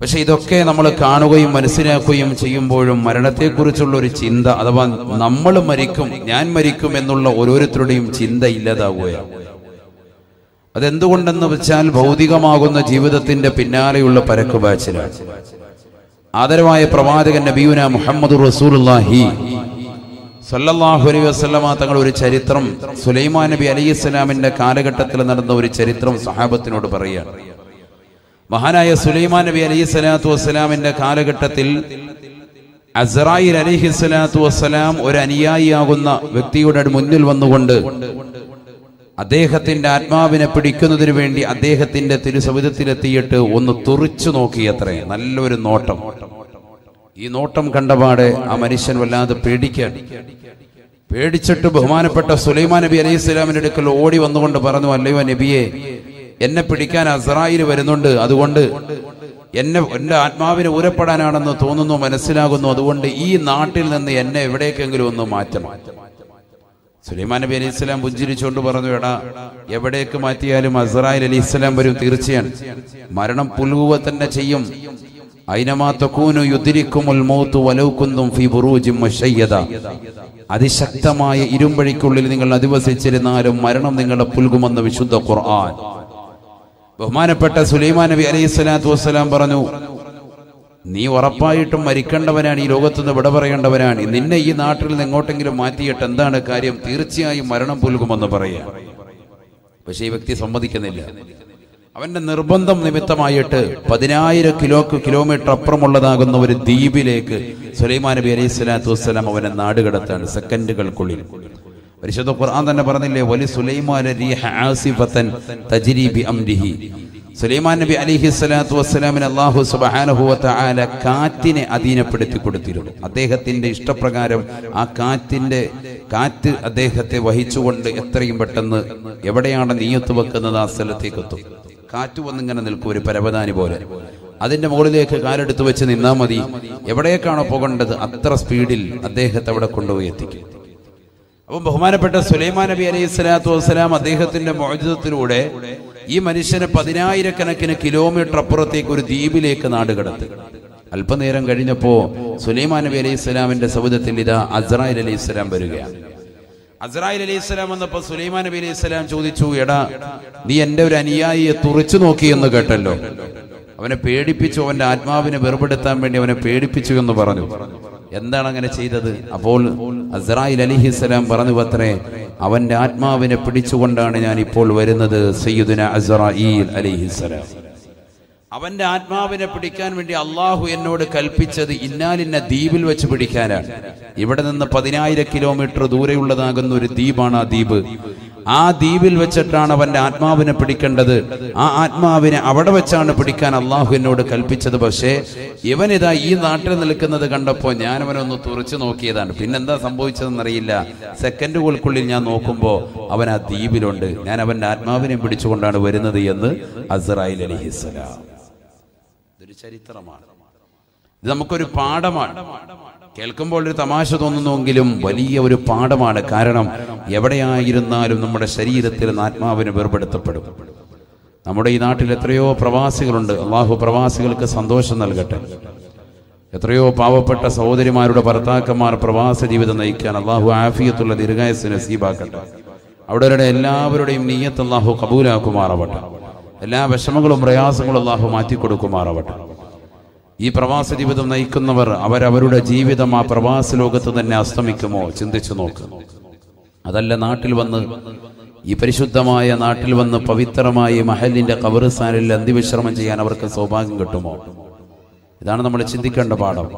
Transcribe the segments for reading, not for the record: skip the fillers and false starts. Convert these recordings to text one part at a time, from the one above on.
പക്ഷെ ഇതൊക്കെ നമ്മൾ കാണുകയും മനസ്സിലാക്കുകയും ചെയ്യുമ്പോഴും മരണത്തെക്കുറിച്ചുള്ള ഒരു ചിന്ത, അഥവാ നമ്മൾ മരിക്കും, ഞാൻ മരിക്കും എന്നുള്ള ഓരോരുത്തരുടെയും ചിന്ത ഇല്ലാതാവുകയാണ്. അതെന്തുകൊണ്ടെന്ന് വെച്ചാൽ ഭൗതികമാകുന്ന ജീവിതത്തിന്റെ പിന്നാലെയുള്ള പരക്കുപാച്ചിലാണ്. ആദരവായ പ്രവാചകൻ നബിയുന മുഹമ്മദ് റസൂലുള്ളാഹി സല്ലല്ലാഹു അലൈഹി വസല്ലമ തങ്ങൾ ഒരു ചരിത്രം, സുലൈമാൻ നബി അലൈഹിസ്സലാമിന്റെ കാലഘട്ടത്തിൽ നടന്ന ഒരു ചരിത്രം സഹാബത്തിനോട് പറയുകയാണ്. മഹാനായ സുലൈമാൻ നബി അലൈഹിസ്സലാത്തു വസ്സലാമിന്റെ കാലഘട്ടത്തിൽ അസ്റായിൽ അലൈഹിസ്സലാത്തു വസ്സലാം ഒരു അനുയായിയാകുന്ന വ്യക്തിയുടെ മുന്നിൽ വന്നുകൊണ്ട് അദ്ദേഹത്തിന്റെ ആത്മാവിനെ പിടിക്കുന്നതിന് വേണ്ടി അദ്ദേഹത്തിന്റെ തിരുസവിധത്തിലെത്തിയിട്ട് ഒന്ന് തുറിച്ചു നോക്കിയത്രേ. നല്ലൊരു നോട്ടം. ഈ നോട്ടം കണ്ടപാടെ ആ മനുഷ്യൻ വല്ലാതെ പേടിച്ചിട്ട് ബഹുമാനപ്പെട്ട സുലൈമാൻ നബി അലൈഹി സ്വലാമിന്റെ അടുക്കൽ ഓടി വന്നുകൊണ്ട് പറഞ്ഞു, അല്ലയോ നബിയെ, എന്നെ പിടിക്കാൻ അസ്റായിൽ വരുന്നുണ്ട്, അതുകൊണ്ട് എന്റെ ആത്മാവിനെ ഊരപ്പെടാനാണെന്ന് തോന്നുന്നു, മനസ്സിലാകുന്നു, അതുകൊണ്ട് ഈ നാട്ടിൽ നിന്ന് എന്നെ എവിടേക്കെങ്കിലും ഒന്ന് മാറ്റണം. സുലൈമാൻ നബി അലൈഹി സ്വലാം പുഞ്ചിരിച്ചുകൊണ്ട് പറഞ്ഞു, എടാ, എവിടേക്ക് മാറ്റിയാലും അസ്റായിൽ അലൈഹി സ്വലാം വരും, തീർച്ചയാണ്. മരണം പുൽകുക തന്നെ ചെയ്യും. ഐനമാ തകൂനു യുദ്രിക്കുമുൽ മൗതു വലൗ കുന്തും ഫീ ബുറൂജിൻ മുശയ്യദ. അതിശക്തമായ ഇരുമ്പഴിക്കുള്ളിൽ നിങ്ങൾ അധിവസിച്ചിരുന്നാലും മരണം നിങ്ങളെ പുൽകുമെന്ന് വിശുദ്ധ ഖുർആൻ. ബഹുമാനപ്പെട്ട സുലൈമാൻ നബി അലൈഹി സ്വലാത്തു വസ്സലാം പറഞ്ഞു, നീ ഉറപ്പായിട്ടും മരിക്കേണ്ടവനാണ്, ഈ ലോകത്തുനിന്ന് വിട പറയേണ്ടവനാണ്. നിന്നെ ഈ നാട്ടിൽ നിന്ന് എങ്ങോട്ടെങ്കിലും മാറ്റിയിട്ട് എന്താണ് കാര്യം? തീർച്ചയായും മരണം പുൽകുമെന്ന് പറയാം. പക്ഷേ ഈ വ്യക്തി സമ്മതിക്കുന്നില്ല. അവന്റെ നിർബന്ധം നിമിത്തമായിട്ട് 10,000 കിലോമീറ്റർ അപ്പുറമുള്ളതാകുന്ന ഒരു ദ്വീപിലേക്ക് സുലൈമാൻ നബി അലൈഹി സ്വലാത്തു വസ്സലാം അവനെ നാടുകടത്താണ് സെക്കൻഡുകൾക്കുള്ളിൽ. പരിശുദ്ധ ഖുർആൻ തന്നെ പറഞ്ഞില്ലേ, വലി സുലൈമാന റീഹ ആസിഫതൻ തജ്രി ബി അംരിഹി. സുലൈമാൻ നബി അലൈഹി സ്വലാത്തു വസ്സലാമിന് അല്ലാഹു സുബ്ഹാനഹു വ തആല കാറ്റിനെ അധീനപ്പെടുത്തി കൊടുത്തിരുന്നു. അദ്ദേഹത്തിന്റെ ഇഷ്ടപ്രകാരം ആ കാറ്റ് അദ്ദേഹത്തെ വഹിച്ചുകൊണ്ട് എത്രയും പെട്ടെന്ന് എവിടെയാണ് നിയ്യത്ത് വെക്കുന്നത് ആ സ്ഥലത്തേക്ക് എത്തും. കാറ്റ് വന്നിങ്ങനെ നിൽക്കും, ഒരു പരവതാനി പോലെ. അതിന്റെ മുകളിലേക്ക് കാലെടുത്ത് വെച്ച് നിന്നാൽ മതി. എവിടേക്കാണോ പോകേണ്ടത് അത്ര സ്പീഡിൽ അദ്ദേഹത്തെ അവിടെ കൊണ്ടുപോയി എത്തിക്കും. അപ്പം ബഹുമാനപ്പെട്ട സുലൈമാൻ നബി അലൈഹി സ്വലാത്തു വസ്സലാം അദ്ദേഹത്തിന്റെ മുഅ്ജിസത്തിലൂടെ ഈ മനുഷ്യനെ 10,000 കിലോമീറ്റർ അപ്പുറത്തേക്ക് ഒരു ദ്വീപിലേക്ക് നാടുകടത്തി. അല്പനേരം കഴിഞ്ഞപ്പോ സുലൈമാൻ നബി അലൈഹി സ്വലാമിന്റെ സൗദത്തിൽ ഇതാ അസ്റായിൽ അലൈഹി സ്വലാം വരികയാണ്. അസ്റായിൽ അലൈഹി സ്വലാം വന്നപ്പോ സുലൈമാൻ നബി അലൈഹി സ്വലാം ചോദിച്ചു, എടാ, നീ എന്റെ ഒരു അനുയായിയെ തുറിച്ചു നോക്കിയെന്ന് കേട്ടല്ലോ. അവനെ പേടിപ്പിച്ചു, അവന്റെ ആത്മാവിനെ വെറുപെടുത്താൻ വേണ്ടി അവനെ പേടിപ്പിച്ചു എന്ന് പറഞ്ഞു. എന്താണ് അങ്ങനെ ചെയ്തത്? അപ്പോൾ അസ്റായിൽ അലൈഹിസ്സലാം പറഞ്ഞു അത്രേ, അവന്റെ ആത്മാവിനെ പിടിച്ചുകൊണ്ടാണ് ഞാൻ ഇപ്പോൾ വരുന്നത്. സയ്യിദുന അസ്റായിൽ അലൈഹിസ്സലാം, അവന്റെ ആത്മാവിനെ പിടിക്കാൻ വേണ്ടി അള്ളാഹു എന്നോട് കൽപ്പിച്ചത് ഇന്നാലിന്ന ദ്വീപിൽ വെച്ച് പിടിക്കാനാണ്. ഇവിടെ നിന്ന് 10,000 കിലോമീറ്റർ ദൂരെയുള്ളതാകുന്ന ഒരു ദ്വീപാണ് ആ ദ്വീപ്. ആ ദ്വീപിൽ വെച്ചിട്ടാണ് അവന്റെ ആത്മാവിനെ പിടിക്കേണ്ടത്. ആ ആത്മാവിനെ അവിടെ വെച്ചാണ് പിടിക്കാൻ അള്ളാഹു എന്നോട് കൽപ്പിച്ചത്. പക്ഷേ ഇവനിതാ ഈ നാട്ടിൽ നിൽക്കുന്നത് കണ്ടപ്പോൾ ഞാൻ അവനൊന്ന് തുറച്ചു നോക്കിയതാണ്. പിന്നെന്താ സംഭവിച്ചതെന്നറിയില്ല. സെക്കൻഡുകൾക്കുള്ളിൽ ഞാൻ നോക്കുമ്പോൾ അവൻ ആ ദ്വീപിലുണ്ട്. ഞാൻ അവന്റെ ആത്മാവിനെ പിടിച്ചുകൊണ്ടാണ് വരുന്നത് എന്ന് അസ്റായിൽ അലൈഹിസ്സലാം. ഇതൊരു ചരിത്രമാണ്. ഇത് നമുക്കൊരു പാഠമാണ്. കേൾക്കുമ്പോൾ ഒരു തമാശ തോന്നുന്നുവെങ്കിലും വലിയ ഒരു പാഠമാണ്. കാരണം എവിടെയായിരുന്നാലും നമ്മുടെ ശരീരത്തിൽ ആത്മാവിനെ വേർപെടുത്തപ്പെടും. നമ്മുടെ ഈ നാട്ടിൽ എത്രയോ പ്രവാസികളുണ്ട്. അള്ളാഹു പ്രവാസികൾക്ക് സന്തോഷം നൽകട്ടെ. എത്രയോ പാവപ്പെട്ട സഹോദരിമാരുടെ ഭർത്താക്കന്മാർ പ്രവാസ ജീവിതം നയിക്കാൻ അള്ളാഹു ആഫിയത്തുള്ള ദീർഘായുസ്സ് നസീബാക്കട്ടെ. അവിടെ എല്ലാവരുടെയും നിയ്യത്ത് അള്ളാഹു കബൂലാക്കുമാറാവട്ടെ. എല്ലാ വിഷമങ്ങളും പ്രയാസങ്ങളും അള്ളാഹു മാറ്റിക്കൊടുക്കുമാറാവട്ടെ. ഈ പ്രവാസ ജീവിതം നയിക്കുന്നവർ അവരവരുടെ ജീവിതം ആ പ്രവാസ ലോകത്ത് തന്നെ അസ്തമിക്കുമോ ചിന്തിച്ചു നോക്ക്. അതല്ല നാട്ടിൽ വന്ന്, ഈ പരിശുദ്ധമായ നാട്ടിൽ വന്ന് പവിത്രമായി മഹലിന്റെ ഖബർസ്ഥാനിൽ അന്തിവിശ്രമം ചെയ്യാൻ അവർക്ക് സൗഭാഗ്യം കിട്ടുമോ? ഇതാണ് നമ്മൾ ചിന്തിക്കേണ്ട പാഠം.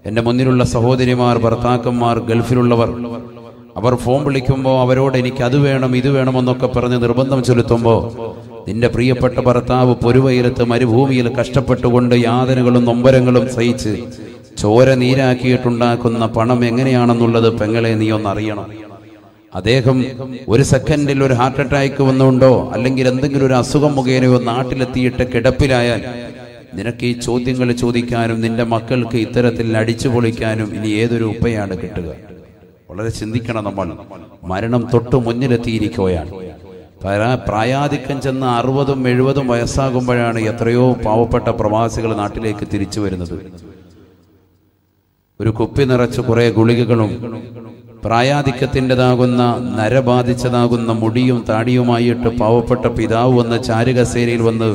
എൻ്റെ മുന്നിലുള്ള സഹോദരിമാർ, ഭർത്താക്കന്മാർ, ഗൾഫിലുള്ളവർ, അവർ ഫോൺ വിളിക്കുമ്പോൾ അവരോട് എനിക്ക് അത് വേണം ഇത് വേണമെന്നൊക്കെ പറഞ്ഞ് നിർബന്ധം ചെലുത്തുമ്പോൾ നിന്റെ പ്രിയപ്പെട്ട ഭർത്താവ് പൊരുവയിലത്ത് മരുഭൂമിയിൽ കഷ്ടപ്പെട്ടുകൊണ്ട് യാതനകളും നൊമ്പരങ്ങളും സഹിച്ച് ചോര നീരാക്കിയിട്ടുണ്ടാക്കുന്ന പണം എങ്ങനെയാണെന്നുള്ളത് പെങ്ങളെ നീ ഒന്നറിയണം. അദ്ദേഹം ഒരു സെക്കൻഡിൽ ഒരു ഹാർട്ട് അറ്റാക്ക് വന്നുകൊണ്ടോ അല്ലെങ്കിൽ എന്തെങ്കിലും ഒരു അസുഖം മുഖേനയോ നാട്ടിലെത്തിയിട്ട് കിടപ്പിലായാൽ നിനക്ക് ഈ ചോദ്യങ്ങൾ ചോദിക്കാനും നിന്റെ മക്കൾക്ക് ഇത്തരത്തിൽ അടിച്ചു പൊളിക്കാനും ഇനി ഏതൊരു ഉപ്പയാണ് കിട്ടുക? വളരെ ചിന്തിക്കണം നമ്മൾ. മരണം തൊട്ടു മുന്നിലെത്തിയിരിക്കുകയാണ്. പ്രായാധിക്യം ചെന്ന് 60-70 വയസ്സാകുമ്പോഴാണ് എത്രയോ പാവപ്പെട്ട പ്രവാസികൾ നാട്ടിലേക്ക് തിരിച്ചു വരുന്നത്. ഒരു കുപ്പി നിറച്ച് കുറെ ഗുളികകളും പ്രായാധിക്യത്തിൻ്റെതാകുന്ന നരബാധിച്ചതാകുന്ന മുടിയും താടിയുമായിട്ട് പാവപ്പെട്ട പിതാവ് വന്ന് ചാരുകസേരയിൽ വന്ന്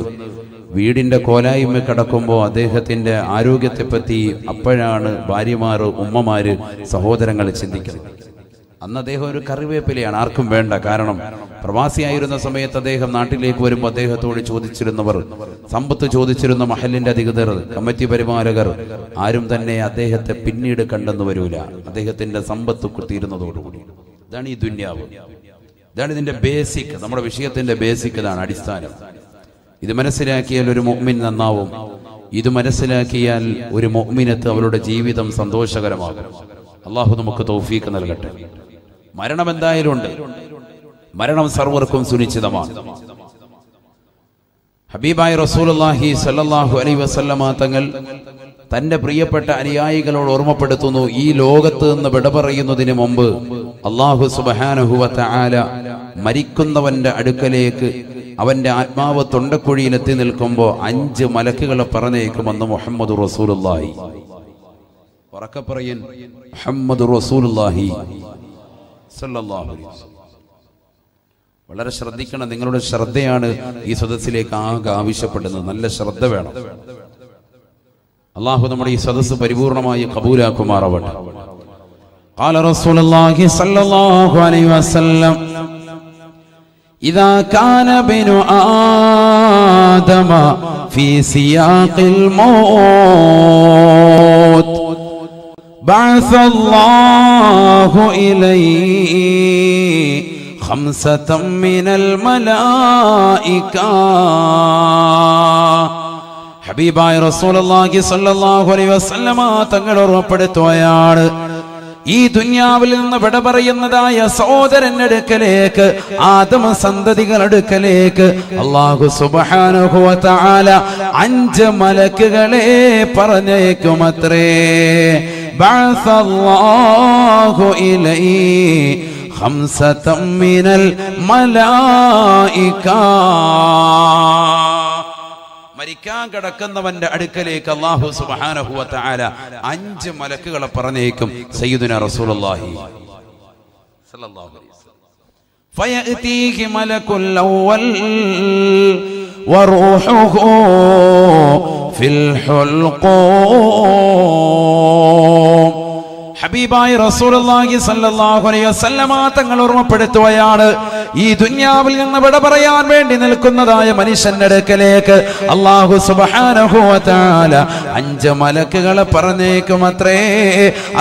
വീടിന്റെ കോലായ്മ കിടക്കുമ്പോൾ അദ്ദേഹത്തിന്റെ ആരോഗ്യത്തെപ്പറ്റി അപ്പോഴാണ് ഭാര്യമാര്, ഉമ്മമാര്, സഹോദരങ്ങൾ ചിന്തിക്കുന്നത്. അന്ന് അദ്ദേഹം ഒരു കറിവേപ്പിലയാണ്, ആർക്കും വേണ്ട. കാരണം പ്രവാസിയായിരുന്ന സമയത്ത് അദ്ദേഹം നാട്ടിലേക്ക് വരുമ്പോൾ അദ്ദേഹത്തോട് ചോദിച്ചിരുന്നവർ, സമ്പത്ത് ചോദിച്ചിരുന്ന മഹലിന്റെ അധികൃതർ, കമ്മിറ്റി പരിപാലകർ ആരും തന്നെ അദ്ദേഹത്തെ പിന്നീട് കണ്ടെന്ന് വരൂല. അദ്ദേഹത്തിന്റെ സമ്പത്ത് തീരുന്നതോടുകൂടി. ഇതാണ് ഈ ദുന്യാവ്, ഇതാണ് ഇതിന്റെ ബേസിക്. നമ്മുടെ വിഷയത്തിന്റെ ബേസിക് ഇതാണ്, അടിസ്ഥാനം. ഇത് മനസ്സിലാക്കിയാൽ ഒരു മുഅ്മിൻ നന്നാവും. ഇത് മനസ്സിലാക്കിയാൽ ഒരു മുഅ്മിനത്ത് അവരുടെ ജീവിതം സന്തോഷകരമാകും. അള്ളാഹു നമുക്ക് തൗഫീഖ് നൽകട്ടെ. മരണം എന്തായാലും ഉണ്ട്, മരണം സർവർക്കും സുനിശ്ചിതമാണ്. ഹബീബായ റസൂലുള്ളാഹി സ്വല്ലല്ലാഹു അലൈഹി വസല്ലമ തങ്ങൾ തന്റെ പ്രിയപ്പെട്ട അനുയായികളോട് ഓർമ്മപ്പെടുത്തുന്നു, ഈ ലോകത്ത് നിന്ന് വിട പറയുന്നതിന് മുമ്പ് അല്ലാഹു സുബ്ഹാനഹു വ തആല മരിക്കുന്നവന്റെ അടുക്കലേക്ക് അവന്റെ ആത്മാവ് തൊണ്ടക്കുഴിയിലെത്തി നിൽക്കുമ്പോൾ 5 മലക്കുകളെ പറഞ്ഞേക്കുമെന്ന് മുഹമ്മദ് റസൂലുള്ളാഹി. ഉറക്കെ പറയൻ, മുഹമ്മദ് റസൂലുള്ളാഹി സ്വല്ലല്ലാഹു അലൈഹി വസല്ലം. വളരെ ശ്രദ്ധിക്കണം. നിങ്ങളുടെ ശ്രദ്ധയാണ് ഈ സദസ്സിലേക്ക് ആകെ ആവശ്യപ്പെടുന്നത്. നല്ല ശ്രദ്ധ വേണം. അല്ലാഹു നമ്മുടെ ഈ സദസ്സ് പരിപൂർണമായി കബൂലാക്കുമാറാവട്ടെ. ഖാല റസൂലുള്ളാഹി സ്വല്ലല്ലാഹു അലൈഹി വസല്ലം, ഇദാ കാന ബിനു ആദമ ഫീ സിയാഖിൽ മൗത്ത് ബഅസ അല്ലാഹു ഇലൈഹി ഖംസതൻ മിനൽ മലായിക. ഹബീബായ റസൂലുള്ളാഹി സ്വല്ലല്ലാഹു അലൈഹി വസല്ലമ തങ്ങൾ ഓർമ്മപ്പെടുത്തുകയാണ്, ഈ ദുനിയാവിൽ നിന്ന് വിട പറയുന്നതായ സഹോദരന്റെ അടുക്കലേക്ക്, ആദമ സന്തതികളുടെ അടുക്കലേക്ക് അല്ലാഹു സുബ്ഹാനഹു വ തആല 5 മലക്കുകളെ പറഞ്ഞേക്കുമത്രേ. ബഅസല്ലാഹു ഇലൈഹി ഖംസതൻ മിനൽ മലായിക. മരിക്കാൻ കിടക്കുന്നവന്റെ അടുക്കലേക്ക് അല്ലാഹു സുബ്ഹാനഹു വ തആല 5 മലക്കുകളെ പറഞ്ഞേക്കും. സയ്യിദുനാ റസൂലുള്ളാഹി സ്വല്ലല്ലാഹു അലൈഹി വസല്ലം, ഫയഅതീഹി മലകുൽ അവ്വൽ വറൂഹുഹു ഫിൽ ഹുൽഖൂം. ഹബീബായ റസൂലുള്ളാഹി സ്വല്ലല്ലാഹു അലൈഹി വസല്ലമ തങ്ങൾ ഓർമ്മപ്പെടുത്തുകയാണ്, ഈ ദുനിയാവിൽ നിന്ന് വിട പറയാൻ വേണ്ടി നിൽക്കുന്നതായ മനുഷ്യന്റെ അടുക്കലേക്ക് അല്ലാഹു സുബ്ഹാനഹു വ തആല 5 മലക്കുകളെ പറഞ്ഞേക്കുമത്രേ.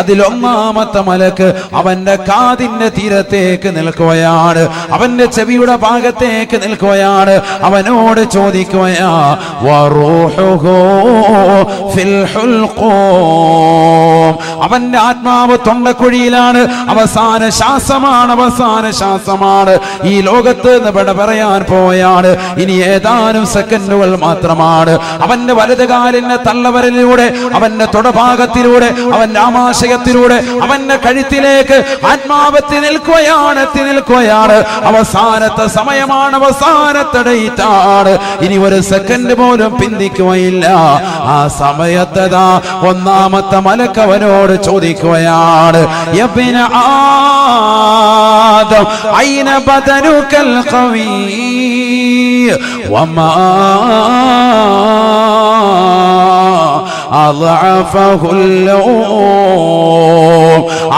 അതിലൊന്നാമത്തെ മലക്ക് അവന്റെ കാതിന്റെ തീരത്തേക്ക് നിൽക്കുകയാണ്, അവന്റെ ചെവിയുടെ ഭാഗത്തേക്ക് നിൽക്കുകയാണ്. അവനോട് ചോദിക്കുകയാ, വറൂഹുഹു ഫിൽ ഹുൽഖൂം. അവന്റെ ആത്മാവ് തൊണ്ടക്കുഴിയിലാണ്. അവസാന ശ്വാസമാണ്, അവസാന ശ്വാസമാണ്. ഈ ലോകത്ത് നിന്ന് വിട പറയാൻ പോയാണ്. ഇനി ഏതാനും സെക്കൻഡുകൾ മാത്രമാണ്. അവന്റെ വലതുകാലിന്റെ തള്ളവരലിലൂടെ, അവന്റെ തൊടഭാഗത്തിലൂടെ, അവന്റെ ആമാശയത്തിലൂടെ, അവന്റെ കഴുത്തിലേക്ക് ആത്മാവെത്തി നിൽക്കുകയാണ്, എത്തി നിൽക്കുകയാണ്. അവസാനത്തെ സമയമാണ്, അവസാനത്തെ ഡേറ്റാണ്. ഇനി ഒരു സെക്കൻഡ് പോലും പിന്തിക്കുകയില്ല. ആ സമയത്തതാ ഒന്നാമത്തെ മലക്ക് അവനോട് ചോദിക്കുകയാണ്, യബ്ന ആദം ഐന ബദനുകൽ ഖവീ വമാ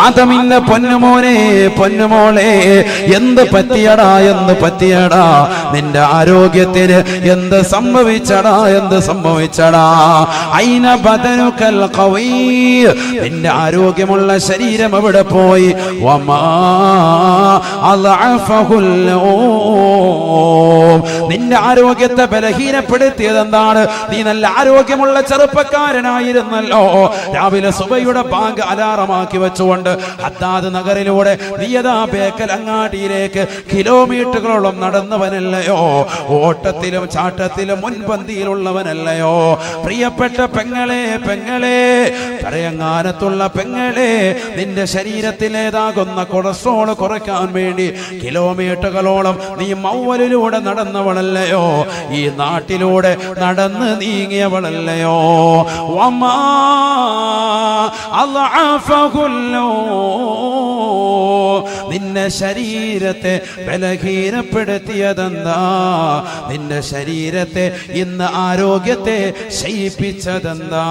ആദമിന്റെ പൊന്നുമോനെ, പൊന്നുമോളെ, എന്ത് പറ്റിയടാ, എന്ത് പറ്റിയടാ, നിന്റെ ആരോഗ്യത്തിന് എന്ത് സംഭവിച്ചടാ, എന്ത് സംഭവിച്ചടാ. ഐന ബദനുകൽ ഖവീ, നിന്റെ ആരോഗ്യമുള്ള ശരീരം എവിടെ പോയി? വമാ അളഅഫഹുൽ നിന്റെ ആരോഗ്യത്തെ ബലഹീനപ്പെടുത്തിയതെന്താണ്? നീ നല്ല ആരോഗ്യമുള്ള ചെറുപ്പക്കാരനായിരുന്നല്ലോ. രാവിലെ സുബഹിയുടെ ബാങ്ക് അലാറമാക്കി വെച്ചുകൊണ്ട് ഹദ്ദാദ് നഗറിലൂടെ നീയതാ ബേക്കൽ അങ്ങാടിയിലേക്ക് കിലോമീറ്ററുകളോളം നടന്നവനല്ലയോ? ഓട്ടത്തിലും ചാട്ടത്തിലും മുൻപന്തിയിലുള്ളവനല്ലയോ? പ്രിയപ്പെട്ട പെങ്ങളെ, കരയങ്ങാനത്തുള്ള പെങ്ങളെ, നിന്റെ ശരീരത്തിലേതാകുന്ന കൊളസ്ട്രോൾ കുറയ്ക്കാൻ വേണ്ടി കിലോമീറ്ററുകളോളം നീ മൗവലിലൂടെ നടന്നവളല്ലയോ? ഈ നാട്ടിലൂടെ നടന്ന് നീങ്ങിയവളല്ലയോ? വമാ അളഅഫഹുല്ലോ, നിന്റെ ശരീരത്തെ ബലഹീനപ്പെടുത്തിയതെന്താ? നിന്റെ ശരീരത്തെ ഇന്ന് ആരോഗ്യത്തെ ക്ഷയിപ്പിച്ചതെന്താ?